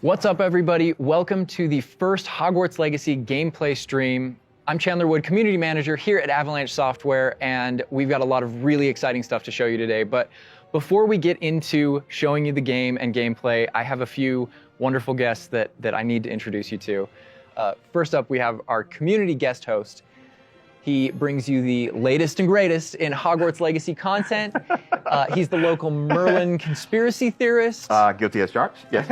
What's up, everybody? Welcome to the first Hogwarts Legacy gameplay stream. I'm Chandler Wood, Community Manager here at Avalanche Software, and we've got a lot of really exciting stuff to show you today. But before we get into showing you the game and gameplay, I have a few wonderful guests that I need to introduce you to. First up, we have our community guest host. He brings you the latest and greatest in Hogwarts Legacy content. He's the local Merlin conspiracy theorist. Guilty as charged, yes.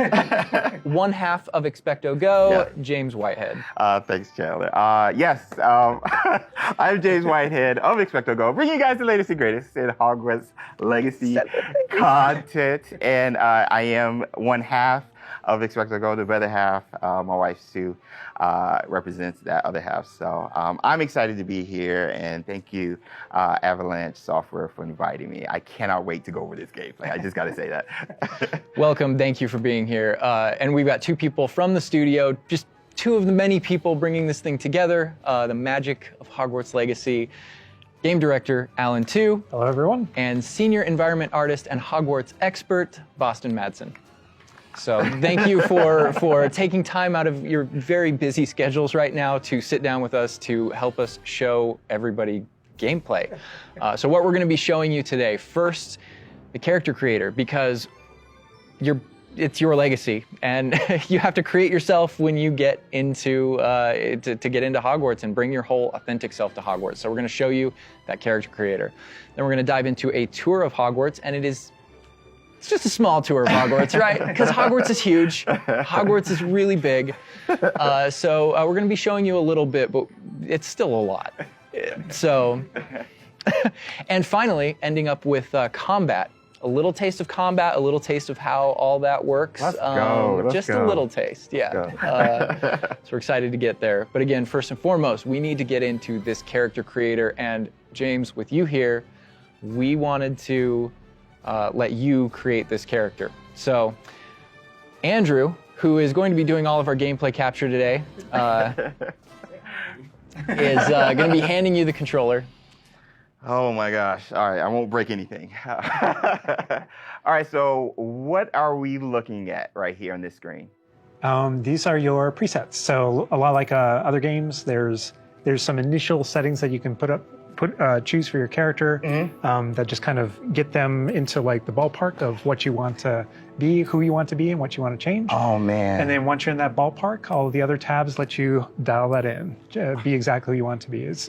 One half of Expecto Go, Yeah. James Whitehead. Thanks, Chandler. Yes, I'm James Whitehead of Expecto Go, bringing you guys the latest and greatest in Hogwarts Legacy content. And I am one half of Expecto Go, the other half, my wife Sue, represents that other half. So I'm excited to be here, and thank you, Avalanche Software, for inviting me. I cannot wait to go over this gameplay. I just got to say that. Welcome, thank you for being here. And we've got two people from the studio, just two of the many people bringing this thing together, the magic of Hogwarts Legacy. Game director, Alan Tu. Hello, everyone. And senior environment artist and Hogwarts expert, Boston Madsen. So thank you for taking time out of your very busy schedules right now to sit down with us to help us show everybody gameplay. So what we're going to be showing you today, first, the character creator, because it's your legacy, and you have to create yourself when you get into to get into Hogwarts and bring your whole authentic self to Hogwarts. So we're going to show you that character creator. Then we're going to dive into a tour of Hogwarts, and it's just a small tour of Hogwarts, right? Because Hogwarts is huge. Hogwarts is really big. So we're going to be showing you a little bit, but it's still a lot. So, and finally, ending up with combat. A little taste of combat, a little taste of how all that works. Let's go. Just a little taste, yeah. So we're excited to get there. But again, first and foremost, we need to get into this character creator. And James, with you here, we wanted to let you create this character. So Andrew, who is going to be doing all of our gameplay capture today, is going to be handing you the controller. Oh my gosh. All right, I won't break anything. All right, so what are we looking at right here on this screen? These are your presets. So a lot like other games, there's some initial settings that you can choose for your character that just kind of get them into like the ballpark of what you want to be, who you want to be, and what you want to change. Oh man. And then once you're in that ballpark, all of the other tabs let you dial that in, be exactly who you want to be. It's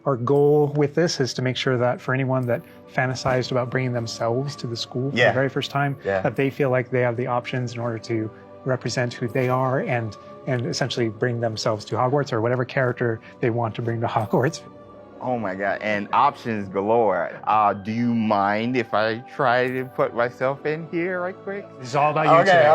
our goal with this is to make sure that for anyone that fantasized about bringing themselves to the school for the very first time, that they feel like they have the options in order to represent who they are and essentially bring themselves to Hogwarts or whatever character they want to bring to Hogwarts. Oh my God, and options galore. Do you mind if I try to put myself in here right quick? This is all about you today.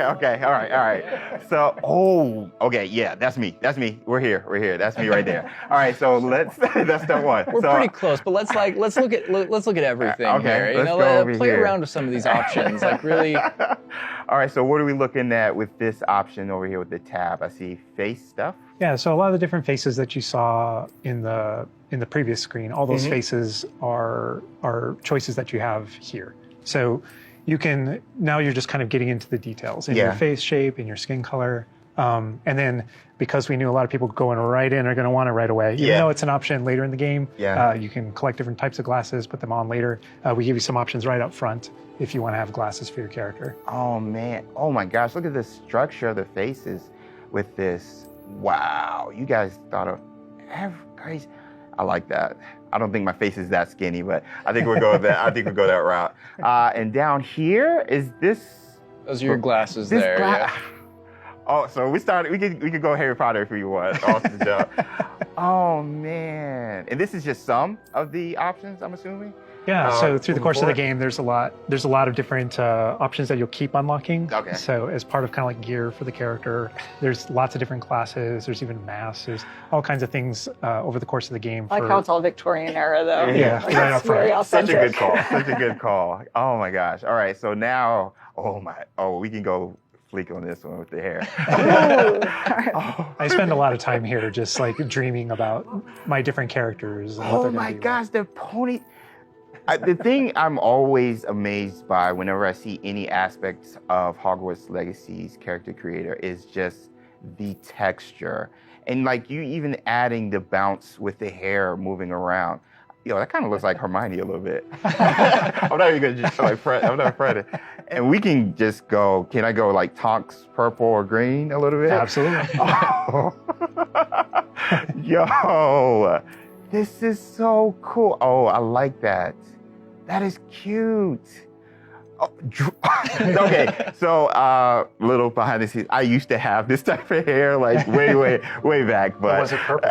Okay, all right. So, okay, yeah, that's me. We're here, that's me right there. All right, so that's step one. We're pretty close, but let's look at everything okay, here. Let's play here. around with some of these options, like really. All right, so what are we looking at with this option over here with the tab? I see face stuff. Yeah, so a lot of the different faces that you saw in the previous screen, all those faces are choices that you have here. So you can, now you're just kind of getting into the details in your face shape, in your skin color. And then because we knew a lot of people going right in are going to want it right away, even though it's an option later in the game, you can collect different types of glasses, put them on later. We give you some options right up front if you want to have glasses for your character. Oh man, oh my gosh, look at the structure of the faces with this. Wow, you guys thought of crazy. I like that. I don't think my face is that skinny, but I think we'll go that. I think we'll go that route. And down here is this. Those are your glasses there. Yeah. Oh, so we could go Harry Potter if we want. Awesome job. Oh man, and this is just some of the options, I'm assuming. Yeah, so through the course of the game, there's a lot of different options that you'll keep unlocking. Okay. So as part of kind of like gear for the character, there's lots of different classes. There's even masks. There's all kinds of things over the course of the game. I like how it's all Victorian era, though. Yeah, like, right up front. very authentic. Such a good call. Oh my gosh. All right, so now, we can go fleek on this one with the hair. I spend a lot of time here just like dreaming about my different characters. And what they're my be gosh, the pony. The thing I'm always amazed by whenever I see any aspects of Hogwarts Legacy's character creator is just the texture. And like you even adding the bounce with the hair moving around. Yo, that kind of looks like Hermione a little bit. I'm not even gonna just like Fred. I'm not Fred. And we can just go. Can I go like Tonks purple or green a little bit? Absolutely. Oh. Yo, this is so cool. Oh, I like that. That is cute. Oh, okay, so little behind the scenes. I used to have this type of hair like way back, but Was it purple?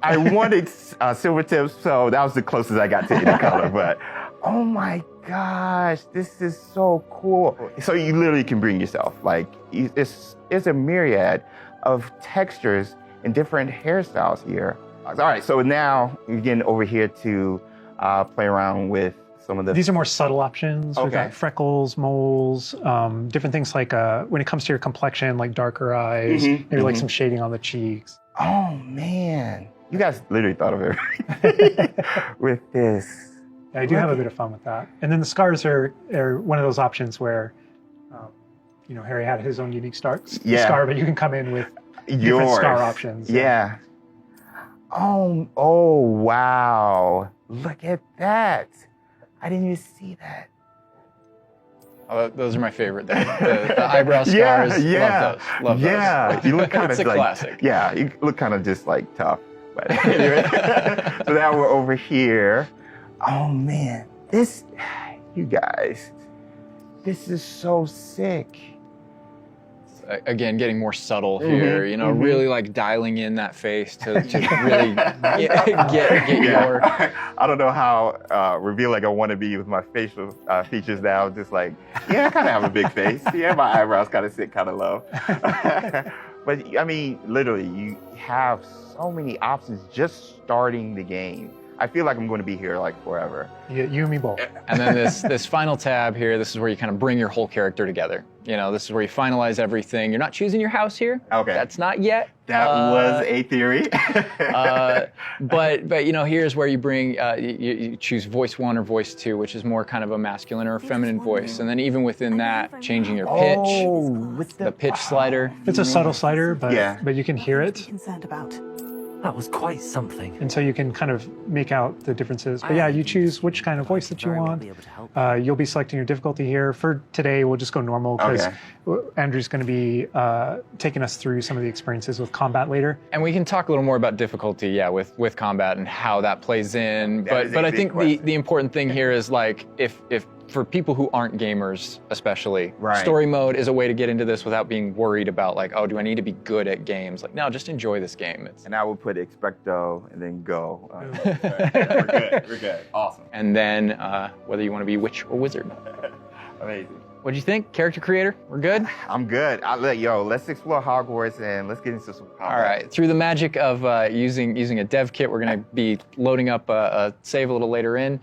I wanted silver tips, so that was the closest I got to any color. But oh my gosh, this is so cool. So you literally can bring yourself. Like it's a myriad of textures and different hairstyles here. All right, so now we're getting over here to play around with some of the. These are more subtle options. We've Okay. got freckles, moles, different things like when it comes to your complexion, like darker eyes, maybe like some shading on the cheeks. Oh man, you guys literally thought of everything with this. I do have a bit of fun with that. And then the scars are one of those options where, Harry had his own unique scar, but you can come in with different scar options. Yeah. Oh, wow. Look at that. I didn't even see that. Oh, those are my favorite. The eyebrow scars. Yeah. Love those. Yeah. You look kind of It's a like, classic. Yeah, you look kind of just like tough. But anyway, so now we're over here. Oh man, you guys, this is so sick. Again, getting more subtle here, really like dialing in that face to really get your. I don't know how revealing I want to be with my facial features now. Just like, yeah, I kind of have a big face. Yeah, my eyebrows kind of sit kind of low. But I mean, literally, you have so many options just starting the game. I feel like I'm going to be here like forever. You and me both. And then this final tab here, this is where you kind of bring your whole character together. This is where you finalize everything. You're not choosing your house here. Okay. That's not yet. That was a theory. But here's where you bring you choose voice 1 or voice 2, which is more kind of a masculine or a feminine voice, and then even within that, changing your pitch, with the pitch slider. It's a subtle slider, but Yeah. but you can hear it, Concerned about. That was quite something. and so you can kind of make out the differences. But yeah, you choose which kind of voice that you Very well want. be able to help. You'll be selecting your difficulty here. For today, we'll just go normal because Okay. Andrew's going to be taking us through some of the experiences with combat later. And we can talk a little more about difficulty, with combat and how that plays in. That is a But I big think question. the important thing here is like if for people who aren't gamers, especially, Right. story mode is a way to get into this without being worried about like, oh, do I need to be good at games? Like, no, just enjoy this game. And I will put expecto and then go. We're good. Awesome. And then whether you want to be witch or wizard. Amazing. What'd you think, character creator? We're good. I'm good. Let's explore Hogwarts and let's get into some combat. All right. Through the magic of using a dev kit, we're going to be loading up a save a little later in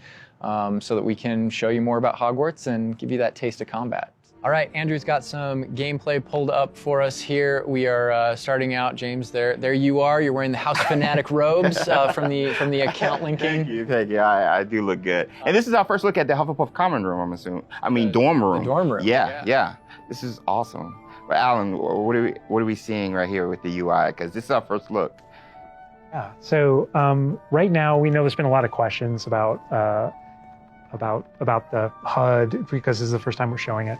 so that we can show you more about Hogwarts and give you that taste of combat. All right, Andrew's got some gameplay pulled up for us here. We are starting out, James. There you are. You're wearing the House Fanatic robes from the account linking. Thank you. I do look good. And this is our first look at the Hufflepuff common room, I'm assuming. I mean, dorm room. The dorm room. Yeah. This is awesome. But Alan, what are we seeing right here with the UI? Because this is our first look. Yeah. So right now, we know there's been a lot of questions about the HUD because this is the first time we're showing it.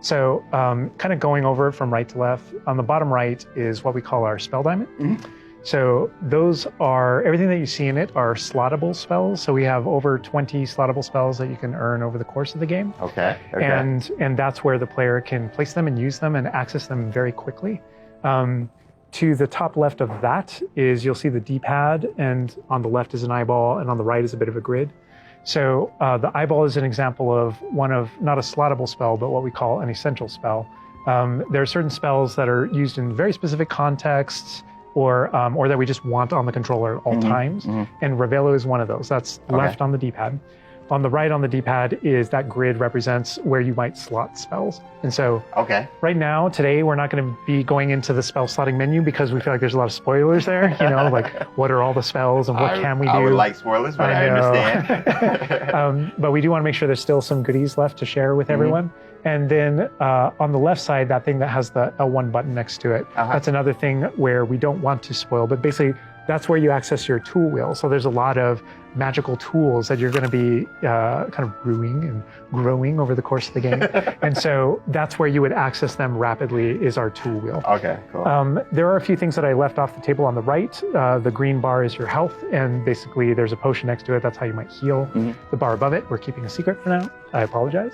So kind of going over it from right to left, on the bottom right is what we call our spell diamond. Mm-hmm. So those are, everything that you see in it are slottable spells. So we have over 20 slottable spells that you can earn over the course of the game. Okay. And that's where the player can place them and use them and access them very quickly. To the top left of that is, you'll see the D-pad, and on the left is an eyeball, and on the right is a bit of a grid. So the eyeball is an example of one of, not a slottable spell, but what we call an essential spell. There are certain spells that are used in very specific contexts, or that we just want on the controller at all times. And Ravello is one of those. That's left on the D-pad. On the right on the D-pad is that grid represents where you might slot spells. And so Okay. right now, today, we're not going to be going into the spell slotting menu because we feel like there's a lot of spoilers there. You know, like what are all the spells and what can we do? I would like spoilers, but I know. understand. But we do want to make sure there's still some goodies left to share with everyone. And then on the left side, that thing that has the L1 button next to it, that's another thing where we don't want to spoil, but basically that's where you access your tool wheel. So there's a lot of magical tools that you're going to be kind of brewing and growing over the course of the game. And so that's where you would access them rapidly is our tool wheel. Okay, cool. There are a few things that I left off the table on the right. The green bar is your health, and basically there's a potion next to it. That's how you might heal. The bar above it, we're keeping a secret for now. I apologize.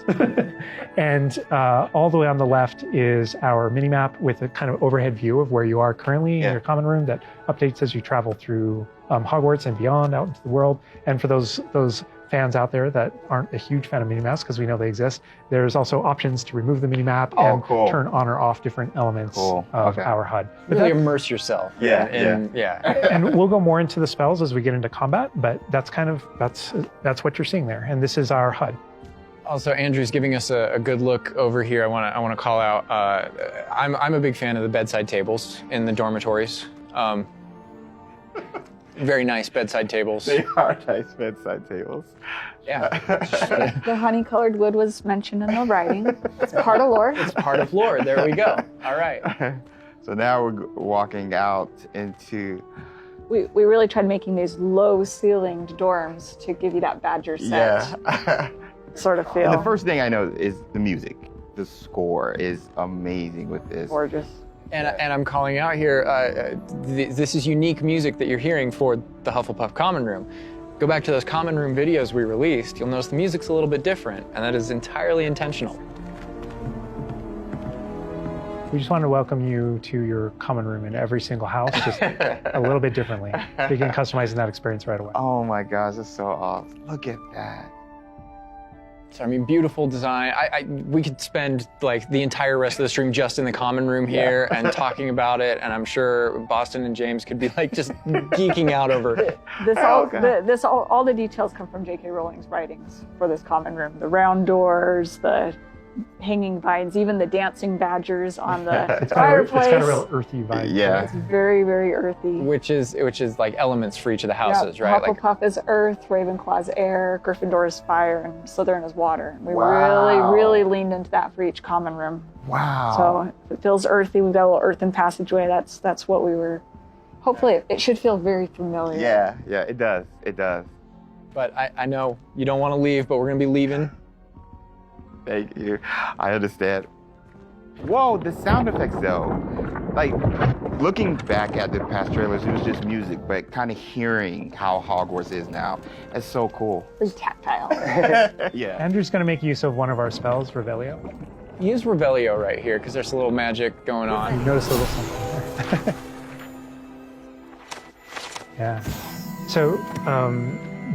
And all the way on the left is our mini map with a kind of overhead view of where you are currently in your common room that updates as you travel through Hogwarts and beyond out into the world. And for those fans out there that aren't a huge fan of minimaps, because we know they exist, there's also options to remove the minimap and turn on or off different elements of our HUD. But really immerse yourself. Yeah. And we'll go more into the spells as we get into combat, but that's what you're seeing there. And this is our HUD. Also, Andrew's giving us a good look over here. I want to call out. I'm a big fan of the bedside tables in the dormitories. Very nice bedside tables. They are nice bedside tables. Yeah. The honey-colored wood was mentioned in the writing. It's part of lore. It's part of lore. There we go. All right. So now we're walking out into... We really tried making these low-ceilinged dorms to give you that Badger set sort of feel. And the first thing I know is the music. The score is amazing with this. Gorgeous. And I'm calling out here, this is unique music that you're hearing for the Hufflepuff Common Room. Go back to those Common Room videos we released, you'll notice the music's a little bit different, and that is entirely intentional. We just want to welcome you to your common room in every single house, just a little bit differently. Begin customizing that experience right away. Oh my gosh, that's so awesome. Look at that. So, I mean, beautiful design. We could spend like the entire rest of the stream just in the common room here and talking about it, and I'm sure Boston and James could be like just geeking out over it. All the details come from J.K. Rowling's writings for this common room. The round doors, the hanging vines, even the dancing badgers on the fireplace. It's got a real earthy vibe. Yeah. It's very, very earthy. Which is like elements for each of the houses, right? Hufflepuff is earth, Ravenclaw is air, Gryffindor is fire, and Slytherin is water. We really leaned into that for each common room. Wow. So it feels earthy. We've got a little earthen passageway. That's what we were. Hopefully, it should feel very familiar. Yeah, it does. It does. But I know you don't want to leave, but we're going to be leaving. Thank you. I understand. Whoa, the sound effects though. Like, looking back at the past trailers, it was just music, but kind of hearing how Hogwarts is now, it's so cool. Very tactile. Yeah. Andrew's going to make use of one of our spells, Revelio. Use Revelio right here, because there's a little magic going on. You notice a little something there. Yeah. So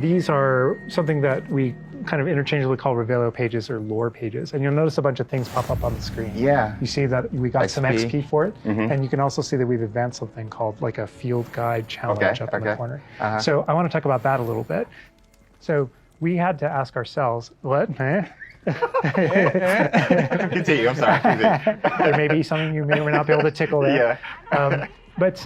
these are something that we kind of interchangeably call Revelio pages or lore pages. And you'll notice a bunch of things pop up on the screen. Yeah. You see that we got some XP. XP for it. And you can also see that we've advanced something called like a field guide challenge up in the corner. So I want to talk about that a little bit. So we had to ask ourselves, what? Continue, I'm sorry. There may be something you may or may not be able to tickle there. Yeah. But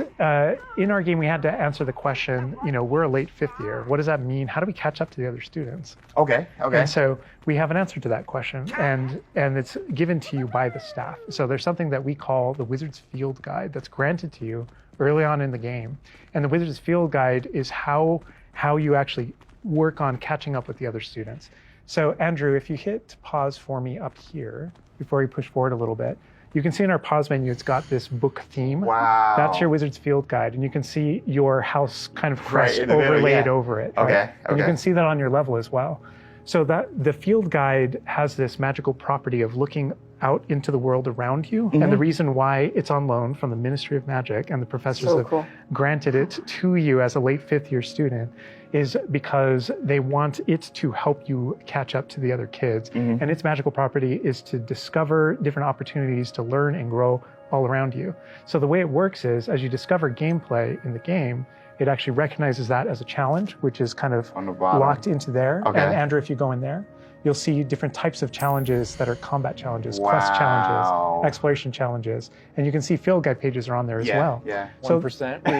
in our game, we had to answer the question, we're a late fifth year. What does that mean? How do we catch up to the other students? Okay. And so we have an answer to that question, and it's given to you by the staff. So there's something that we call the Wizard's Field Guide that's granted to you early on in the game. And the Wizard's Field Guide is how you actually work on catching up with the other students. So Andrew, if you hit pause for me up here, before we push forward a little bit, you can see in our pause menu, it's got this book theme. Wow. That's your Wizard's Field Guide. And you can see your house kind of crest overlaid over it. Right? And you can see that on your level as well. So that the Field Guide has this magical property of looking out into the world around you. And the reason why it's on loan from the Ministry of Magic and the professors have granted it to you as a late fifth year student is because they want it to help you catch up to the other kids. And its magical property is to discover different opportunities to learn and grow all around you. So the way it works is, as you discover gameplay in the game, it actually recognizes that as a challenge, which is kind of On the bottom. locked into there. Okay. And Andrew, if you go in there, you'll see different types of challenges that are combat challenges, quest challenges, exploration challenges, and you can see field guide pages are on there as well. Yeah. 1%. We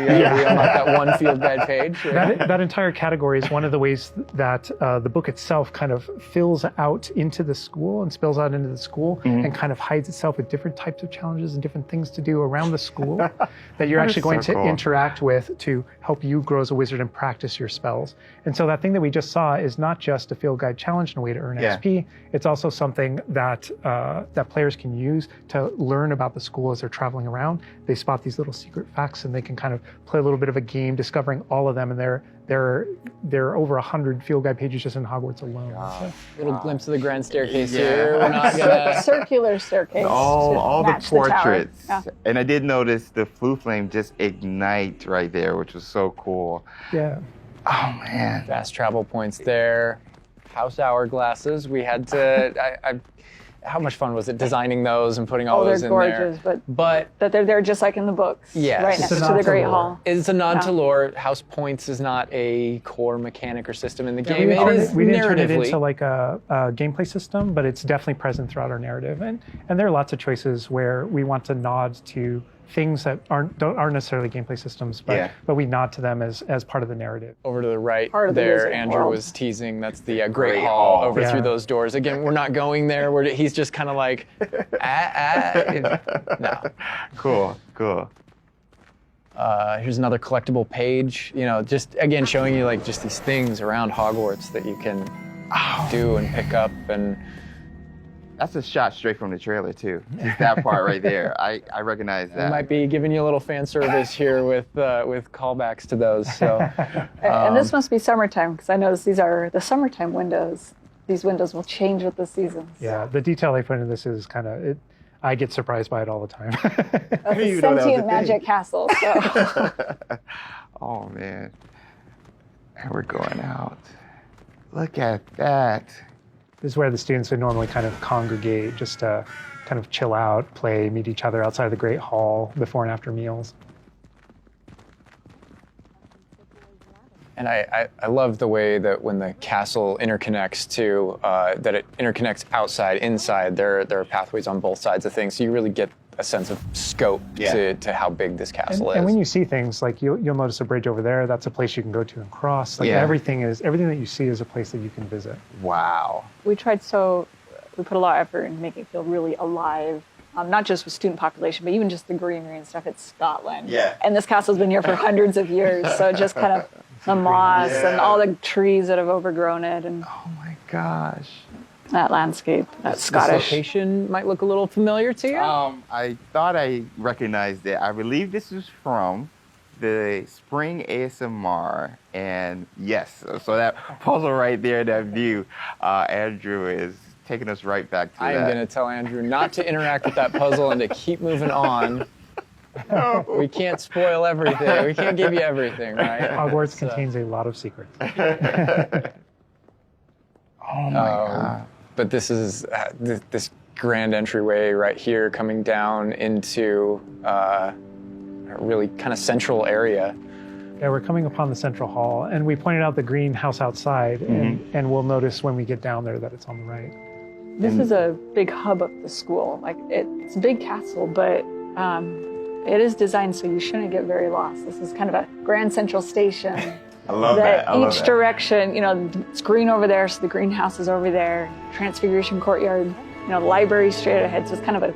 unlocked that one field guide page. That entire category is one of the ways that the book itself kind of fills out into the school and spills out into the school and kind of hides itself with different types of challenges and different things to do around the school that you're actually going to interact with to help you grow as a wizard and practice your spells. And so that thing that we just saw is not just a field guide challenge and a way to earn XP. It's also something that that players can use to learn about the school as they're traveling around. They spot these little secret facts and they can kind of play a little bit of a game discovering all of them. And there are over 100 field guide pages just in Hogwarts alone. So. Little glimpse of the grand staircase here. We're not gonna... Circular staircase. All the match the tower. portraits. Yeah. And I did notice the flue flame just ignite right there, which was so cool. Yeah. Oh man. Fast travel points there. House hourglasses. We had to. How much fun was it designing those and putting all those in they're there? gorgeous, but that they're there just like in the books. Yes. Right It's next a to the nod to Great lore. Hall. it's a nod to Yeah. lore. House points is not a core mechanic or system in the game. We It is didn't turn it narratively. into like a gameplay system, but it's definitely present throughout our narrative. And there are lots of choices where we want to nod to things that aren't necessarily gameplay systems, but we nod to them as part of the narrative. Over to the right Part of the there, wizard Andrew world. was teasing. That's the Great Great Hall Hall. over Yeah. through those doors. Again, we're not going there. He's just kind of like, no. Cool. Here's another collectible page. You know, just again showing you like just these things around Hogwarts that you can do and pick up. And That's a shot straight from the trailer too. Just that part right there. I recognize I that. might be giving you a little fan service here with callbacks to those. So And this must be summertime because I noticed these are the summertime windows. These windows will change with the seasons. Yeah, the detail they put into this is kind of I get surprised by it all the time. That's a even know that was a sentient thing. magic castle. So. Oh man. And we're going out. Look at that. This is where the students would normally kind of congregate just to kind of chill out, play, meet each other outside the Great Hall before and after meals. And I love the way that when the castle interconnects to, that it interconnects outside, inside. There are pathways on both sides of things, so you really get a sense of scope to how big this castle is. And when you see things, like you'll notice a bridge over there, that's a place you can go to and cross. Like everything that you see is a place that you can visit. Wow. We put a lot of effort in making it feel really alive. Not just with student population, but even just the greenery and stuff. It's Scotland. Yeah. And this castle's been here for hundreds of years. So just kind of the moss and all the trees that have overgrown it and Oh my gosh. that landscape, that This Scottish. location might look a little familiar to you. I thought I recognized it. I believe this is from the Spring ASMR. And yes, so that puzzle right there, that view, Andrew is taking us right back to I am going to tell Andrew not to interact with that puzzle and to keep moving on. We can't spoil everything. We can't give you everything, right? Hogwarts contains a lot of secrets. Oh my God. But this is this grand entryway right here coming down into a really kind of central area. Yeah, we're coming upon the central hall, and we pointed out the greenhouse outside, and we'll notice when we get down there that it's on the right. This is a big hub of the school. Like it's a big castle, but it is designed so you shouldn't get very lost. This is kind of a grand central station. I love that. I love Each that. direction, it's green over there, so the greenhouse is over there. Transfiguration Courtyard, the library straight ahead. So it's kind of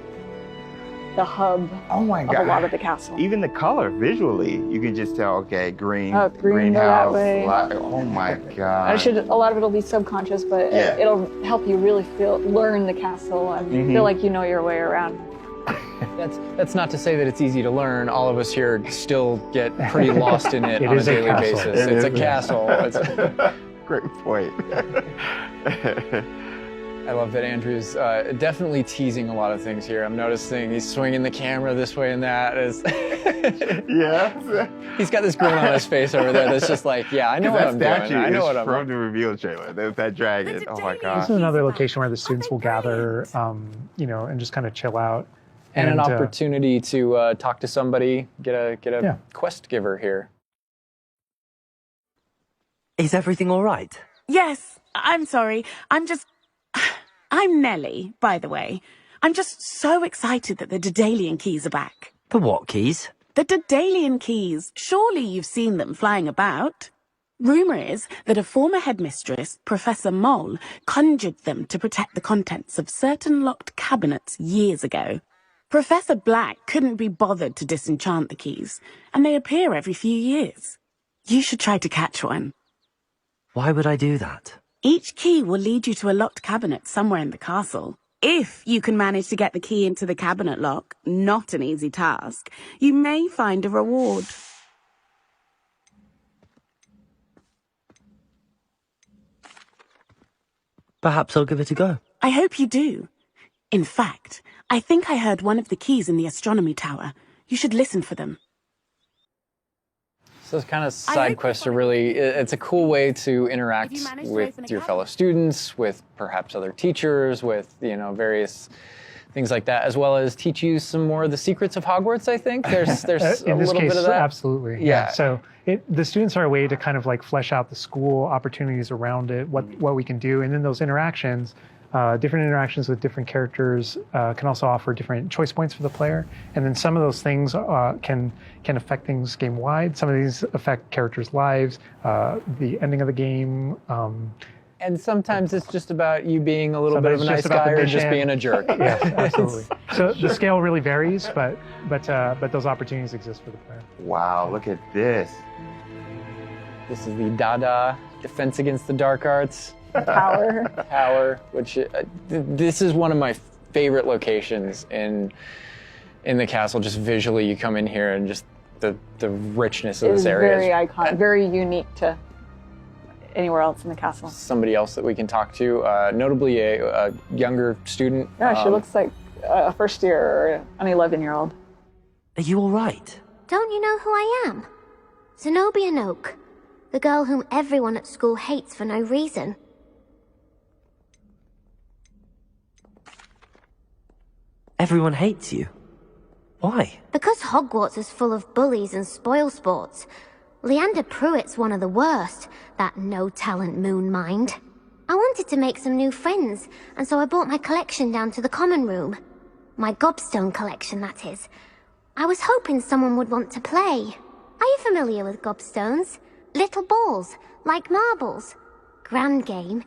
the hub Oh my of God. a lot of the castle. Even the color, visually, you can just tell, okay, green, Oh, green, go that greenhouse. way. Oh my God. A lot of it'll be subconscious, but Yeah. it'll help you really learn the castle and feel like you know your way around. That's not to say that it's easy to learn. All of us here still get pretty lost in it It on a is a daily castle. basis. It It's a is. castle. Great point. I love that Andrew's definitely teasing a lot of things here. I'm noticing he's swinging the camera this way and that. Yes. He's got this grin on his face over there that's just like, yeah, I know what That I'm statue doing. I know is what I'm from the reveal trailer. There's that dragon. Oh my This God. is another location where the students will gather, and just kind of chill out. And an opportunity to talk to somebody, get a Yeah. quest giver here. Is everything all right? Yes, I'm sorry. I'm Nellie, by the way. I'm just so excited that the Daedalian keys are back. The what keys? The Daedalian keys. Surely you've seen them flying about. Rumour is that a former headmistress, Professor Moll, conjured them to protect the contents of certain locked cabinets years ago. Professor Black couldn't be bothered to disenchant the keys, and they appear every few years. You should try to catch one. Why would I do that? Each key will lead you to a locked cabinet somewhere in the castle. If you can manage to get the key into the cabinet lock, not an easy task, you may find a reward. Perhaps I'll give it a go. I hope you do. In fact, I think I heard one of the keys in the astronomy tower. You should listen for them. So those kind of side quests are really, it's a cool way to interact with your fellow students, with perhaps other teachers, with, various things like that, as well as teach you some more of the secrets of Hogwarts, I think. There's a little bit of that. Absolutely. Yeah. So the students are a way to kind of like flesh out the school opportunities around it, what we can do. And then those interactions, different interactions with different characters can also offer different choice points for the player. And then some of those things can affect things game-wide. Some of these affect characters' lives, the ending of the game. And sometimes it's just about you being a little bit of a nice guy or just being a jerk. Yes, absolutely. So the scale really varies, but those opportunities exist for the player. Wow, look at this. This is the Dada Defense Against the Dark Arts. Power. Which this is one of my favorite locations in the castle. Just visually, you come in here and just the richness of this area is very iconic, very unique to anywhere else in the castle. Somebody else that we can talk to, notably a younger student. Yeah, she looks like a first year or an 11-year-old. Are you all right? Don't you know who I am? Zenobia Noak, the girl whom everyone at school hates for no reason. Everyone hates you. Why? Because Hogwarts is full of bullies and spoilsports. Leander Pruitt's one of the worst, that no-talent moon mind. I wanted to make some new friends, and so I brought my collection down to the common room. My gobstone collection, that is. I was hoping someone would want to play. Are you familiar with gobstones? Little balls, like marbles. Grand game.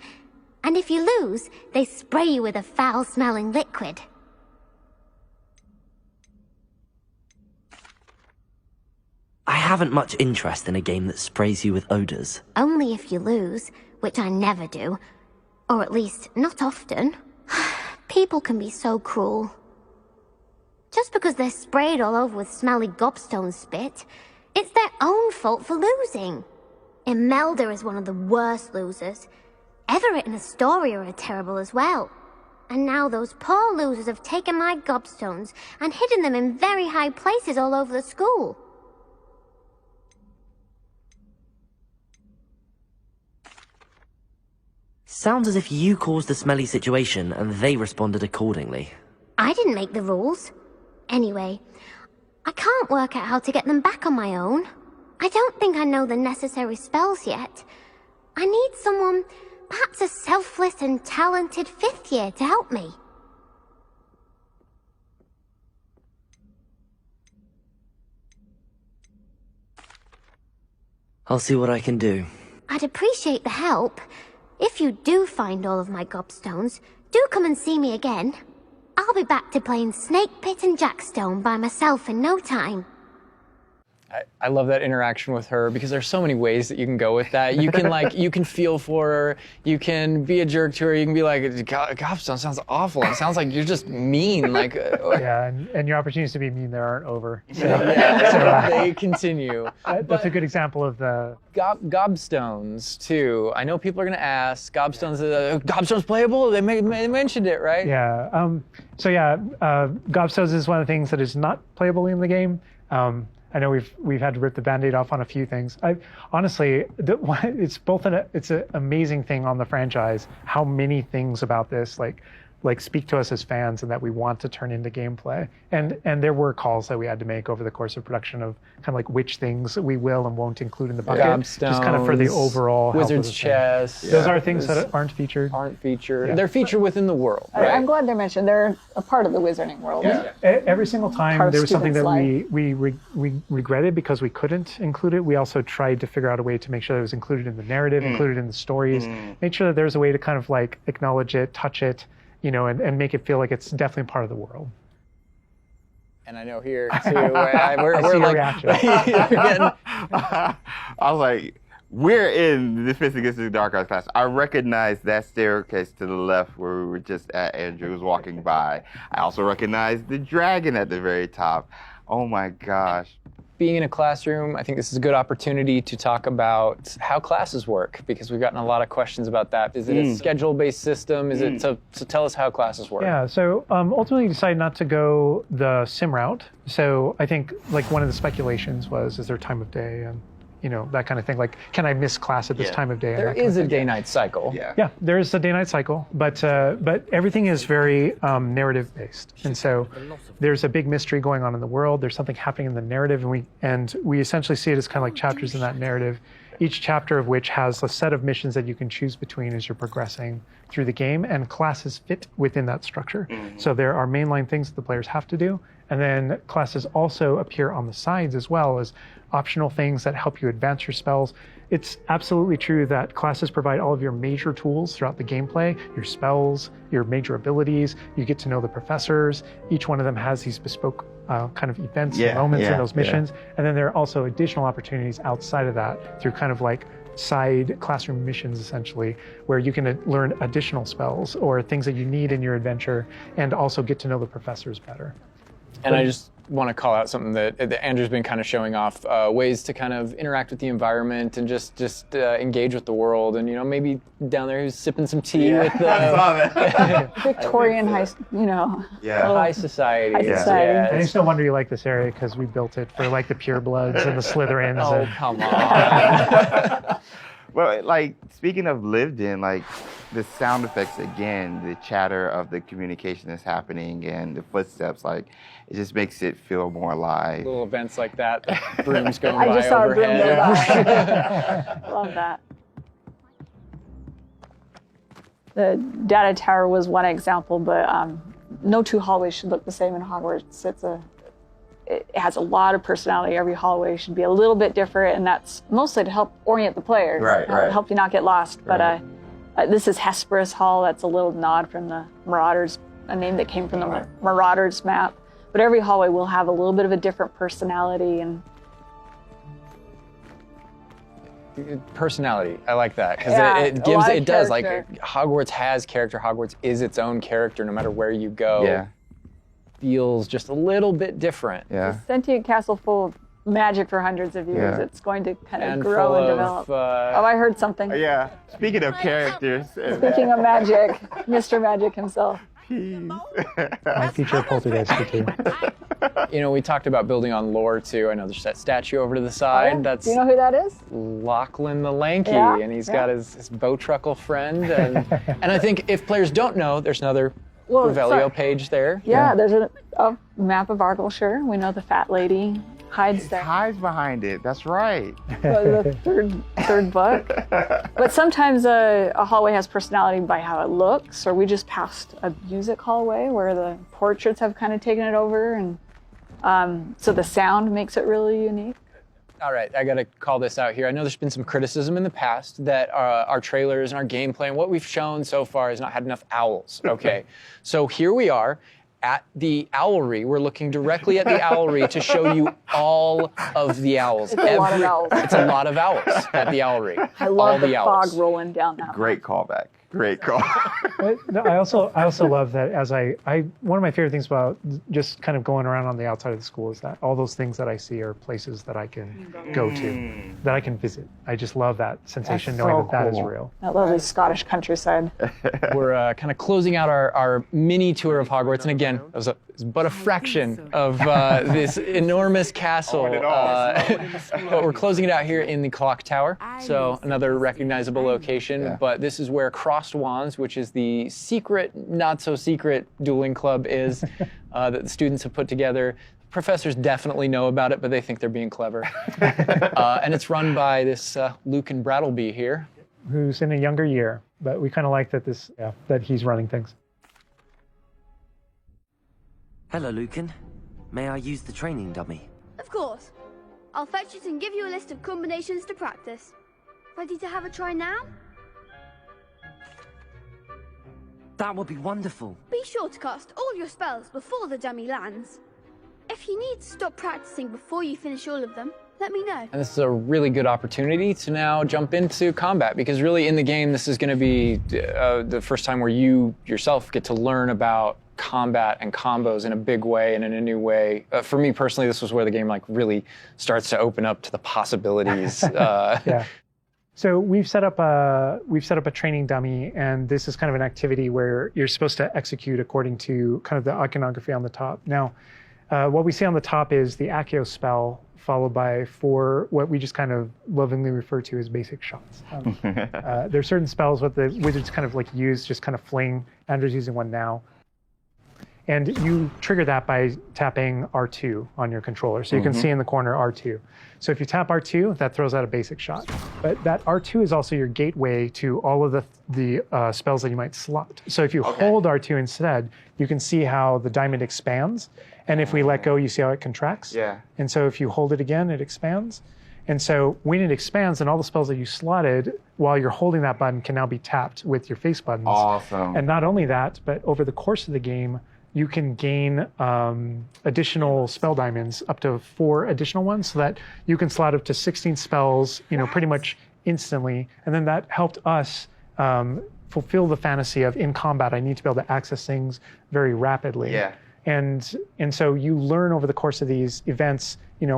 And if you lose, they spray you with a foul-smelling liquid. I haven't much interest in a game that sprays you with odors. Only if you lose, which I never do. Or at least, not often. People can be so cruel. Just because they're sprayed all over with smelly gobstone spit, it's their own fault for losing. Imelda is one of the worst losers. Everett and Astoria are terrible as well. And now those poor losers have taken my gobstones and hidden them in very high places all over the school. Sounds as if you caused the smelly situation and they responded accordingly. I didn't make the rules. Anyway, I can't work out how to get them back on my own. I don't think I know the necessary spells yet. I need someone, perhaps a selfless and talented 5th year to help me. I'll see what I can do. I'd appreciate the help. If you do find all of my gobstones, do come and see me again. I'll be back to playing Snake Pit and Jackstone by myself in no time. I love that interaction with her because there's so many ways that you can go with that. You can you can feel for her. You can be a jerk to her. You can be like, Gobstone sounds awful. It sounds like you're just mean. Yeah, and your opportunities to be mean there aren't over. So, they continue. That's a good example of the Gobstones too. I know people are gonna ask. Gobstones playable? They mentioned it, right? Yeah. Gobstones is one of the things that is not playable in the game. I know we've had to rip the Band-Aid off on a few things. Honestly, it's an amazing thing on the franchise how many things about this, like like speak to us as fans and that we want to turn into gameplay. And there were calls that we had to make over the course of production of kind of like which things we will and won't include in the bucket, just kind of for the overall health of Wizard's the thing. chess. Those are things that aren't featured. Aren't featured. They're featured within the world. Right? I'm glad they're mentioned. They're a part of the wizarding world. Every single time Part of there was something that students' we regretted because we couldn't include it. We also tried to figure out a way to make sure that it was included in the narrative, included in the stories, make sure that there's a way to kind of like acknowledge it, touch it, and make it feel like it's definitely part of the world. And I know here too, we're your like, reaction. I was like, we're in the Sophisticated Dark Arts class. I recognize that staircase to the left where we were just at. Andrew was walking by. I also recognize the dragon at the very top. Oh my gosh. Being in a classroom, I think this is a good opportunity to talk about how classes work, because we've gotten a lot of questions about that. Is it a schedule-based system? Is it so tell us how classes work. Yeah, so ultimately decided not to go the sim route. So I think like one of the speculations was, is there time of day and that kind of thing. Like, can I miss class at this time of day? There is a day-night cycle. Yeah, there is a day-night cycle, but everything is very narrative-based, and so there's a big mystery going on in the world. There's something happening in the narrative, and we essentially see it as kind of like chapters in that narrative. Each chapter of which has a set of missions that you can choose between as you're progressing through the game, and classes fit within that structure. So there are mainline things that the players have to do, and then classes also appear on the sides as well as optional things that help you advance your spells. It's absolutely true that classes provide all of your major tools throughout the gameplay, your spells, your major abilities. You get to know the professors. Each one of them has these bespoke kind of events and moments in those missions. And then there are also additional opportunities outside of that through kind of like side classroom missions, essentially, where you can learn additional spells or things that you need in your adventure and also get to know the professors better. And I just want to call out something that Andrew's been kind of showing off, ways to kind of interact with the environment and just engage with the world. And, maybe down there he's sipping some tea with the Victorian high, high society. High society. And it's no wonder you like this area because we built it for like the purebloods and the Slytherins. Oh, come on. Well, like, speaking of lived in, like, the sound effects again, the chatter of the communication that's happening and the footsteps, like, it just makes it feel more alive. Little events like that, the brooms going I by just saw overhead. a broom go by. Love that. The data tower was one example, but no two hallways should look the same in Hogwarts. It has a lot of personality. Every hallway should be a little bit different, and that's mostly to help orient the player, help you not get lost. But this is Hesperus Hall. That's a little nod from the Marauders, a name that came from the Marauders map. But every hallway will have a little bit of a different personality and personality. I like that because it does like Hogwarts has character. Hogwarts is its own character no matter where you go. Yeah. Feels just a little bit different. Yeah. a sentient castle full of magic for hundreds of years. Yeah. It's going to kind of And grow full and of, develop. Oh, I heard something. Yeah. Speaking of characters. Speaking of magic, Mr. Magic himself. My feature poltergeist too. We talked about building on lore too. I know there's that statue over to the side. That's Do you know who that is? Lachlan the Lanky, Yeah, and he's got his Bowtruckle friend. And I think if players don't know, there's another Revelio page there. Yeah, there's a map of Argyllshire. We know the fat lady hides there. Hides behind it. That's right. The third book. But sometimes a hallway has personality by how it looks, or we just passed a music hallway where the portraits have kind of taken it over, and so the sound makes it really unique. All right, I got to call this out here. I know there's been some criticism in the past that our trailers and our gameplay and what we've shown so far has not had enough owls. Okay, so here we are at the Owlery. We're looking directly at the Owlery to show you all of the owls. It's a lot of owls. It's a lot of owls at the Owlery. I love the owls. fog rolling down that. Great callback. Great call. No, I also love that as I one of my favorite things about just kind of going around on the outside of the school is that all those things that I see are places that I can go to, that I can visit. I just love that sensation knowing that is real. That lovely Scottish countryside. We're kind of closing out our mini tour of Hogwarts. And again, it was is but a fraction of this enormous castle. But we're closing it out here in the clock tower. So another recognizable location. But this is where Crossed Wands, which is the secret, not so secret dueling club is that the students have put together. Professors definitely know about it, but they think they're being clever. And it's run by this Lucan Brattleby here. Who's in a younger year, but we kind of like that that he's running things. Hello, Lucan. May I use the training dummy? Of course. I'll fetch it and give you a list of combinations to practice. Ready to have a try now? That would be wonderful. Be sure to cast all your spells before the dummy lands. If you need to stop practicing before you finish all of them, let me know. And this is a really good opportunity to now jump into combat, because really in the game this is going to be the first time where you yourself get to learn about combat and combos in a big way and in a new way. For me personally, this was where the game like really starts to open up to the possibilities. Yeah. So we've set up a training dummy, and this is kind of an activity where you're supposed to execute according to kind of the iconography on the top. Now, what we see on the top is the Accio spell, followed by 4 what we just kind of lovingly refer to as basic shots. There are certain spells what the wizards kind of like use, just kind of fling. Andrew's using one now. And you trigger that by tapping R2 on your controller. So you can see in the corner R2. So if you tap R2, that throws out a basic shot. But that R2 is also your gateway to all of the spells that you might slot. So if you hold R2 instead, you can see how the diamond expands. And if we let go, you see how it contracts. Yeah. And so if you hold it again, it expands. And so when it expands, then all the spells that you slotted while you're holding that button can now be tapped with your face buttons. Awesome. And not only that, but over the course of the game, you can gain additional spell diamonds, up to 4 additional ones, so that you can slot up to 16 spells, pretty much instantly. And then that helped us fulfill the fantasy of in combat, I need to be able to access things very rapidly. Yeah. And so you learn over the course of these events,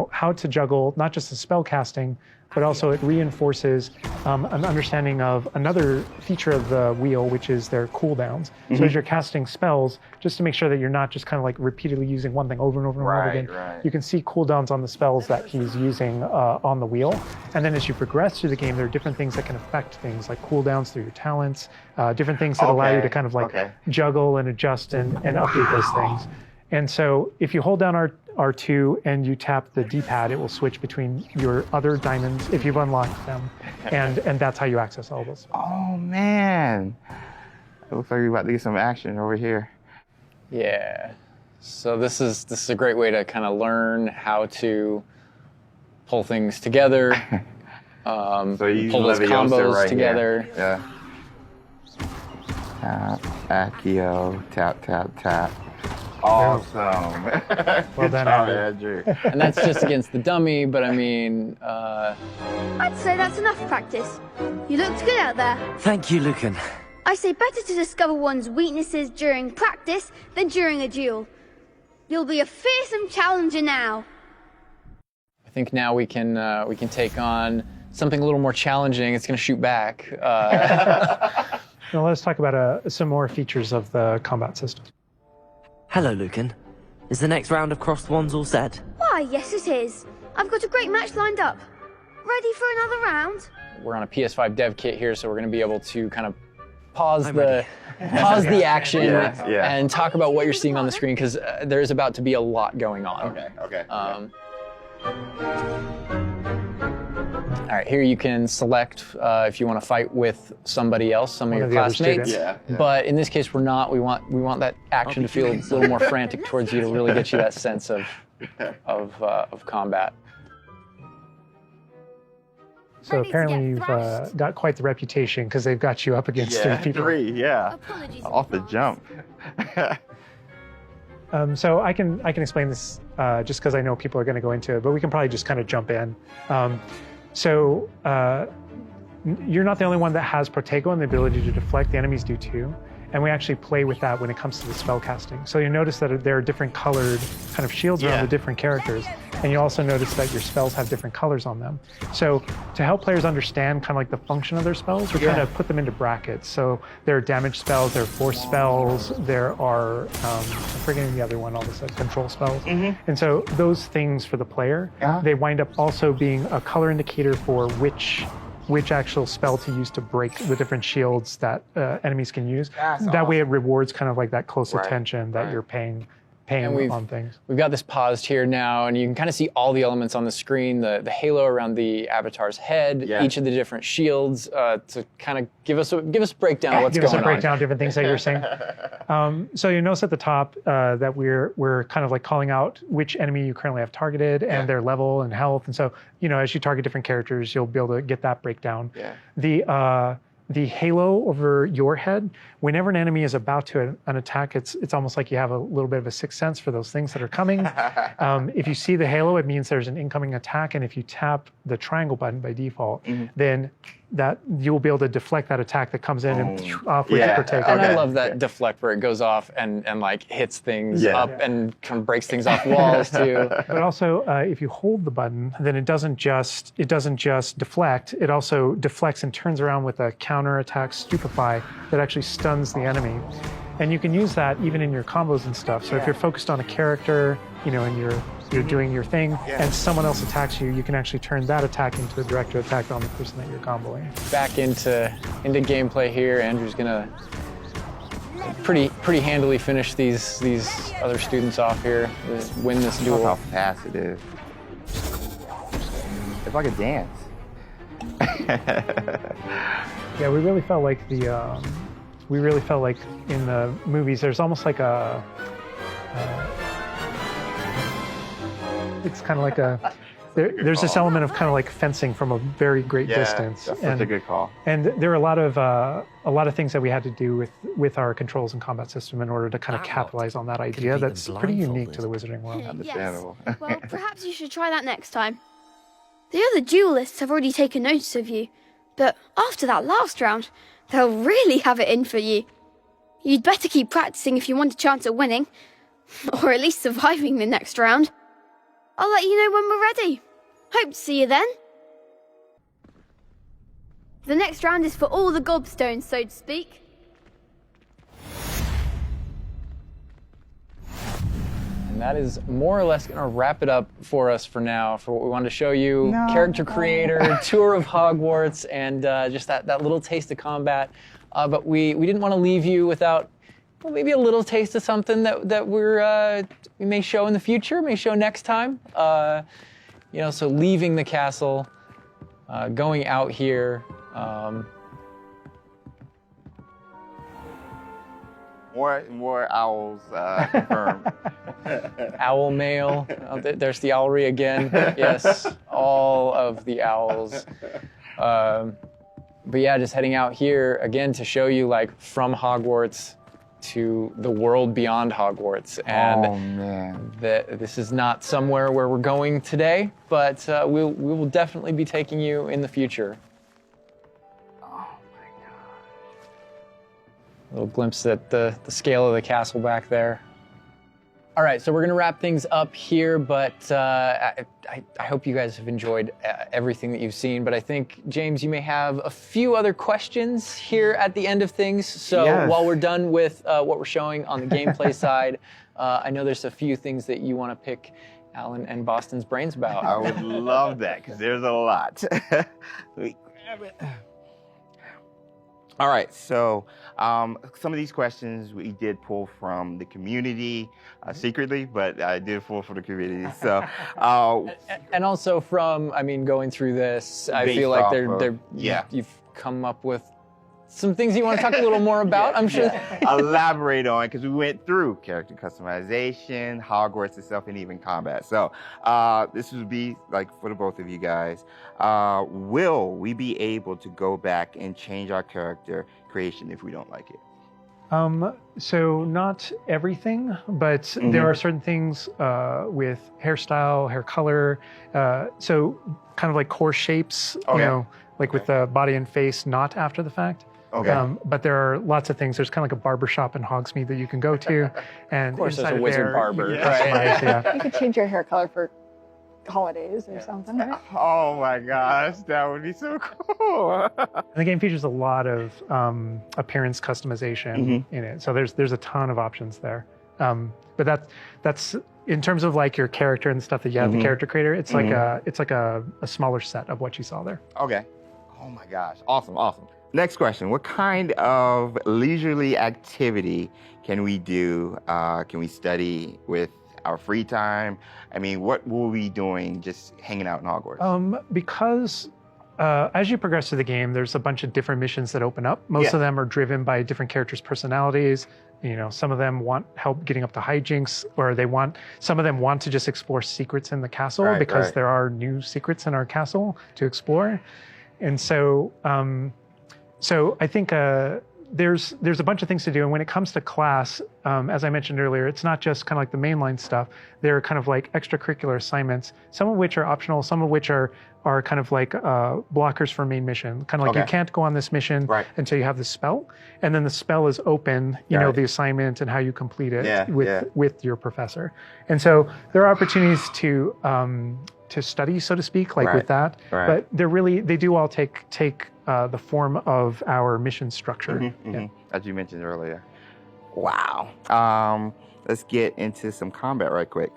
how to juggle not just the spell casting, but also it reinforces an understanding of another feature of the wheel, which is their cooldowns. So as you're casting spells, just to make sure that you're not just kind of like repeatedly using one thing over and over and over again, you can see cooldowns on the spells that he's using on the wheel. And then as you progress through the game, there are different things that can affect things, like cooldowns through your talents, different things that allow you to kind of like juggle and adjust and update those things. And so if you hold down R2 and you tap the D-pad, it will switch between your other diamonds if you've unlocked them, and that's how you access all those. Oh man, it looks like we're about to get some action over here. Yeah. So this is a great way to kind of learn how to pull things together, So you pull those combos right together. Here. Yeah. Tap, Accio, tap, tap, tap. Awesome. Well done, Andrew. And that's just against the dummy, but I mean... I'd say that's enough practice. You looked good out there. Thank you, Lucan. I say better to discover one's weaknesses during practice than during a duel. You'll be a fearsome challenger now. I think now we can take on something a little more challenging. It's going to shoot back. Now let's talk about some more features of the combat system. Hello, Lucan. Is the next round of Crossed Wands all set? Why, yes it is. I've got a great match lined up. Ready for another round? We're on a PS5 dev kit here, so we're going to be able to kind of pause the action and talk about what you're seeing on the screen, because there's about to be a lot going on. Okay. All right, here you can select if you want to fight with somebody else, some of your classmates. Yeah. But in this case, we're not. We want that action to feel a little more frantic towards you to really get you that sense of combat. So apparently you've got quite the reputation, because they've got you up against 3 people. 3, yeah. Off the jump. So I can explain this just because I know people are going to go into it, but we can probably just kind of jump in. So you're not the only one that has Protego and the ability to deflect. The enemies do too. and we actually play with that when it comes to the spell casting. So you notice that there are different colored kind of shields around the different characters, and you also notice that your spells have different colors on them. So to help players understand kind of like the function of their spells, we kind of put them into brackets. So there are damage spells, there are force spells, there are, I'm forgetting the other one, all of a sudden, control spells. And so those things for the player, they wind up also being a color indicator for which actual spell to use to break the different shields that enemies can use. That way it rewards kind of like that close attention that you're paying on things. We've got this paused here now, and you can kind of see all the elements on the screen, the halo around the avatar's head, each of the different shields, to kind of give us a breakdown of what's going on. Give us a breakdown of different things that you're saying. So you notice at the top that we're kind of like calling out which enemy you currently have targeted and their level and health. And so, as you target different characters, you'll be able to get that breakdown. The halo over your head, whenever an enemy is about to an attack, it's almost like you have a little bit of a sixth sense for those things that are coming. If you see the halo, it means there's an incoming attack, and if you tap the triangle button by default, then that you will be able to deflect that attack that comes in and off with the protect. And I love that deflect where it goes off and like hits things up and kind of breaks things off walls too. But also, if you hold the button, then it doesn't just deflect. It also deflects and turns around with a counter attack stupefy that actually stuns the enemy. And you can use that even in your combos and stuff. So if you're focused on a character, and you're doing your thing, and someone else attacks you, you can actually turn that attack into a direct attack on the person that you're comboing. Back into gameplay here. Andrew's gonna pretty handily finish these other students off here, win this duel. Look how fast it is. It's like a dance. Yeah, we really felt like in the movies, there's almost like it's kind of like there's this element of kind of like fencing from a very great distance. That's such a good call. And there are a lot of things that we had to do with our controls and combat system in order to kind of capitalize on that idea that's pretty unique to the Wizarding world. Understandable. Yes. Well, perhaps you should try that next time. The other duelists have already taken notice of you, but after that last round, they'll really have it in for you. You'd better keep practicing if you want a chance at winning, or at least surviving the next round. I'll let you know when we're ready. Hope to see you then. The next round is for all the gobstones, so to speak. And that is more or less going to wrap it up for us for now, for what we wanted to show you. Character creator, tour of Hogwarts, and just that little taste of combat. But we didn't want to leave you without maybe a little taste of something that we may show in the future, may show next time. So leaving the castle, going out here. More owls confirmed. Owl mail. There's the owlry again. Yes, all of the owls. But yeah, just heading out here again to show you like from Hogwarts to the world beyond Hogwarts. And this is not somewhere where we're going today, but we will definitely be taking you in the future. A little glimpse at the scale of the castle back there. All right, so we're gonna wrap things up here, but I hope you guys have enjoyed everything that you've seen, but I think, James, you may have a few other questions here at the end of things. So while we're done with what we're showing on the gameplay side, I know there's a few things that you wanna pick Alan and Boston's brains about. I would love that, because there's a lot. Let me grab it. All right, so some of these questions we did pull from the community secretly, but I did pull from the community. So, and also from, going through this, I feel like you've come up with some things you want to talk a little more about. I'm sure. Elaborate on, because we went through character customization, Hogwarts itself, and even combat. So this would be like for the both of you guys. Will we be able to go back and change our character creation if we don't like it? So not everything, but there are certain things with hairstyle, hair color, so kind of like core shapes, like with the body and face, not after the fact. Okay. But there are lots of things. There's kind of like a barber shop in Hogsmeade that you can go to, and Of course, there's inside a wizard there, barber. you Right. customize, yeah. You could change your hair color for holidays or something, right? Oh my gosh, that would be so cool. And the game features a lot of appearance customization in it, so there's a ton of options there. But that's in terms of like your character and stuff that you have, the character creator. It's like a smaller set of what you saw there. Okay. Oh my gosh, awesome. Next question: what kind of leisurely activity can we do? Can we study with our free time? I mean, what will we be doing just hanging out in Hogwarts? Because as you progress through the game, there's a bunch of different missions that open up. Most of them are driven by different characters' personalities. You know, some of them want help getting up to hijinks, or some of them want to just explore secrets in the castle because there are new secrets in our castle to explore. And so, so I think there's a bunch of things to do. And when it comes to class, as I mentioned earlier, it's not just kind of like the mainline stuff. There are kind of like extracurricular assignments, some of which are optional, some of which are kind of like blockers for main mission. Kind of like you can't go on this mission until you have the spell. And then the spell is open, you know, the assignment and how you complete it with your professor. And so there are opportunities to study, so to speak, like with that. But they do all take the form of our mission structure. As you mentioned earlier. Wow. Let's get into some combat right quick.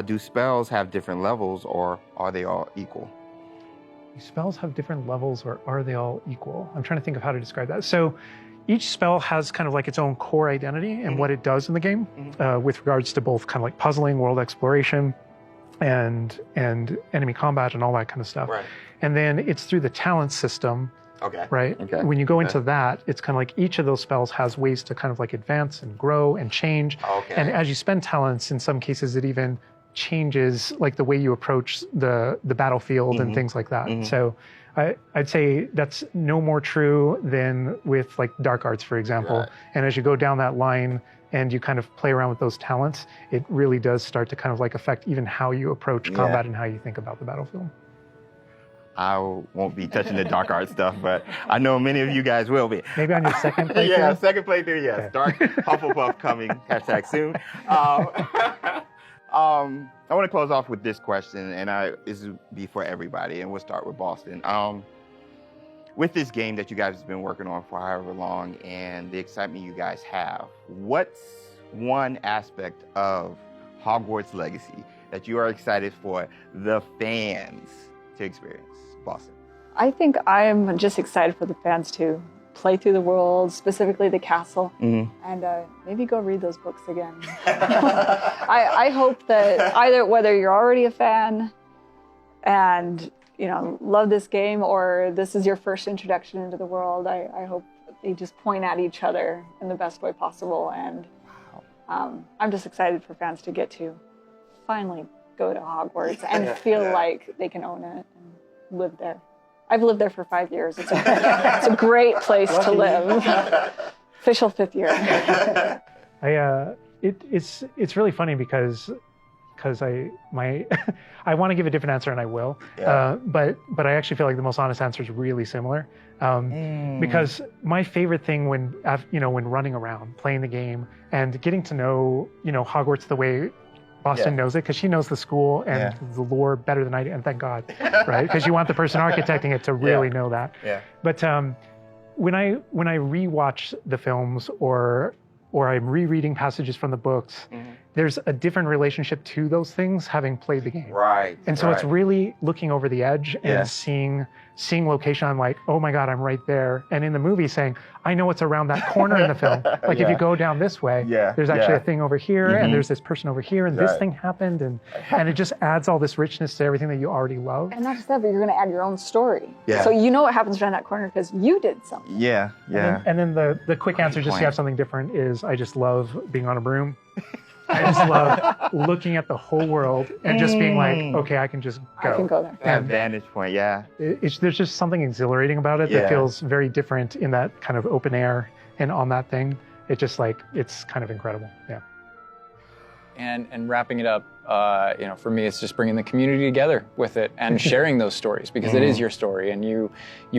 Do spells have different levels, or are they all equal? Do spells have different levels, or are they all equal? I'm trying to think of how to describe that. So each spell has kind of like its own core identity and what it does in the game with regards to both kind of like puzzling, world exploration, and enemy combat and all that kind of stuff. And then it's through the talent system. When you go into that, it's kind of like each of those spells has ways to kind of like advance and grow and change. And as you spend talents, in some cases, it even changes like the way you approach the battlefield and things like that. So I'd say that's no more true than with like dark arts, for example. And as you go down that line and you kind of play around with those talents, it really does start to kind of like affect even how you approach combat and how you think about the battlefield. I won't be touching the dark art stuff, but I know many of you guys will be. Maybe on your second playthrough? Second playthrough, yes. Okay. Dark Hufflepuff coming, #soon. I want to close off with this question, and this will be for everybody, and we'll start with Boston. With this game that you guys have been working on for however long and the excitement you guys have, what's one aspect of Hogwarts Legacy that you are excited for the fans to experience? Boston. I think I'm just excited for the fans to play through the world, specifically the castle, and maybe go read those books again. I hope that whether you're already a fan and love this game, or this is your first introduction into the world, I hope they just point at each other in the best way possible. And I'm just excited for fans to get to finally go to Hogwarts and feel like they can own it and live there. I've lived there for 5 years. It's a great place to live. Official 5th year. It's really funny because I want to give a different answer, and I will. But I actually feel like the most honest answer is really similar. Because my favorite thing when running around, playing the game, and getting to know Hogwarts the way Boston knows it, because she knows the school and the lore better than I do, and thank God, right? Because you want the person architecting it to really know that. But when I rewatch the films or I'm rereading passages from the books, there's a different relationship to those things having played the game. And so it's really looking over the edge and seeing location. I'm like, oh my God, I'm right there. And in the movie saying, I know what's around that corner in the film. Like if you go down this way, there's actually a thing over here, and there's this person over here, and this thing happened, and it just adds all this richness to everything that you already love. And not just that, but you're going to add your own story. So you know what happens around that corner because you did something. And then the quick answer, just to have something different, is I just love being on a broom. I just love looking at the whole world and just being like, okay, I can just go. I can go there. That vantage point, there's just something exhilarating about it that feels very different in that kind of open air and on that thing. It's just like, it's kind of incredible. and wrapping it up, you know, for me, it's just bringing the community together with it and sharing those stories, because it is your story, and you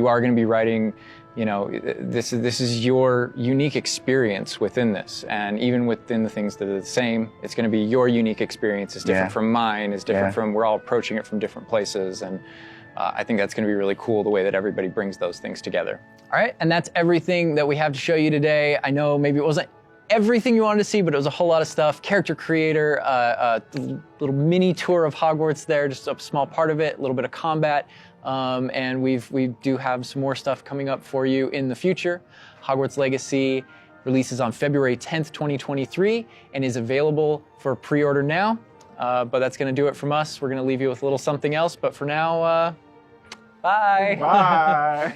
are going to be writing. You know, this is your unique experience within this, and even within the things that are the same, it's going to be your unique experience. It's different from mine. It's different from. We're all approaching it from different places, and I think that's going to be really cool, the way that everybody brings those things together. All right, and that's everything that we have to show you today. I know maybe it wasn't everything you wanted to see, but it was a whole lot of stuff. Character creator, a little mini tour of Hogwarts there, just a small part of it, a little bit of combat. And we do have some more stuff coming up for you in the future. Hogwarts Legacy releases on February 10th, 2023, and is available for pre-order now. But that's going to do it from us. We're going to leave you with a little something else, but for now, bye. Bye.